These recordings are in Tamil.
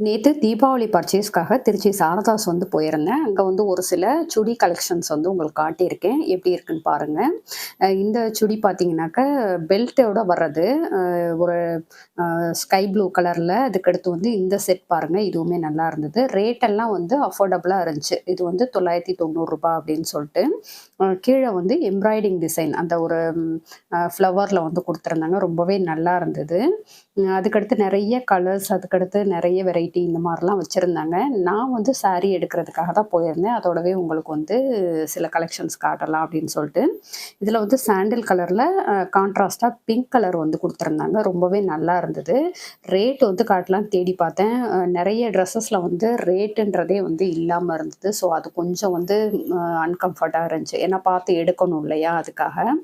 நேத்து தீபாவளி பர்ச்சேஸ்க்காக திருச்சி சாரதாஸ் போயிருந்தேன். அங்க ஒரு சில சுடி கலெக்ஷன்ஸ் உங்களுக்கு காட்டியிருக்கேன். எப்படி இருக்குன்னு பாருங்க. இந்த சுடி பார்த்தீங்கன்னாக்க, பெல்ட்டோட வர்றது. ஒரு ஸ்கை ப்ளூ கலர்ல, அதுக்கடுத்து இந்த செட் பாருங்க. இதுவுமே நல்லா இருந்தது. ரேட் எல்லாம் அஃபோர்டபுளா இருந்துச்சு. இது ரூ. 990 அப்படின்னு சொல்லிட்டு. கீழ எம்ப்ராய்டிங் டிசைன் அந்த ஒரு ஃப்ளவர்ல குடுத்துருந்தாங்க. ரொம்பவே நல்லா இருந்தது. அதுக்கடுத்து நெறைய கலர்ஸ், அதுக்கடுத்து நெறைய வெரைட்டி இந்த மாரிலாம் வச்சிருந்தாங்க. நான் சாரி எடுக்கிறதுக்காக தான் போயிருந்தேன். அதோடவே உங்களுக்கு சில கலெக்ஷன்ஸ் காட்டலாம் அப்படின்னு சொல்லிட்டு. இதில சாண்டில் கலர்ல கான்ட்ராஸ்ட்டா பிங்க் கலர் குடுத்துருந்தாங்க. ரொம்பவே நல்லா இருந்தது. ரேட் காட்டலான்னு தேடி பார்த்தேன். நெறைய ட்ரெஸ்ஸஸ்ல ரேட்டுன்றதே இல்லாம இருந்தது. ஸோ அது கொஞ்சம் அன்கம்ஃபர்ட்டா இருந்துச்சு. ஏன்னா பார்த்து எடுக்கணும் இல்லையா? அதுக்காக.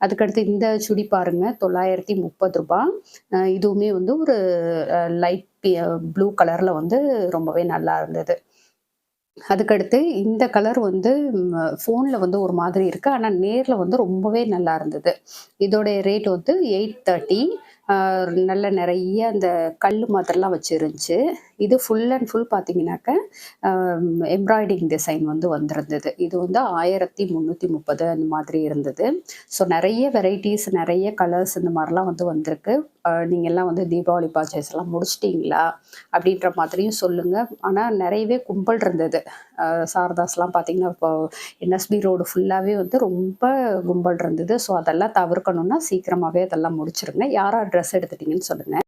அதுக்கடுத்து இந்த சுடி பாருங்க ரூ. 930. இதுவுமே ஒரு லைட் ப்ளூ கலர்ல ரொம்பவே நல்லா இருந்தது. அதுக்கடுத்து இந்த கலர் ஃபோன்ல ஒரு மாதிரி இருக்கு. ஆனா நேர்ல ரொம்பவே நல்லா இருந்தது. இதோடைய ரேட் 830. ஆ நல்ல நெறைய அந்த கல்லு மாதிரிலாம் வச்சு இருந்துச்சு. இது ஃபுல் அண்ட் ஃபுல் பார்த்தீங்கன்னாக்க, அ எம்ப்ராய்டிங் டிசைன் வந்திருந்தது. இது 1330 அந்த மாதிரி இருந்தது. ஸோ நெறைய வெரைட்டீஸ், நெறைய கலர்ஸ் இந்த மாரிலாம் வந்திருக்கு. நீங்க எல்லாம் தீபாவளி பர்ச்சேஸ்லாம் முடிச்சுட்டீங்களா? அப்படின்ற மாதிரியும் சொல்லுங்க. ஆனா நெறையவே கும்பல் இருந்தது. சாரதாஸ்லாம் பார்த்தீங்கன்னா, இப்போ என்எஸ்பி ரோடு ஃபுல்லாவே ரொம்ப கும்பல் இருந்தது. ஸோ அதெல்லாம் தவிர்க்கணும்னா சீக்கிரமாவே அதெல்லாம் முடிச்சுருங்க. யார் யார் ட்ரெஸ் எடுத்துட்டீங்கன்னு சொல்லுங்க.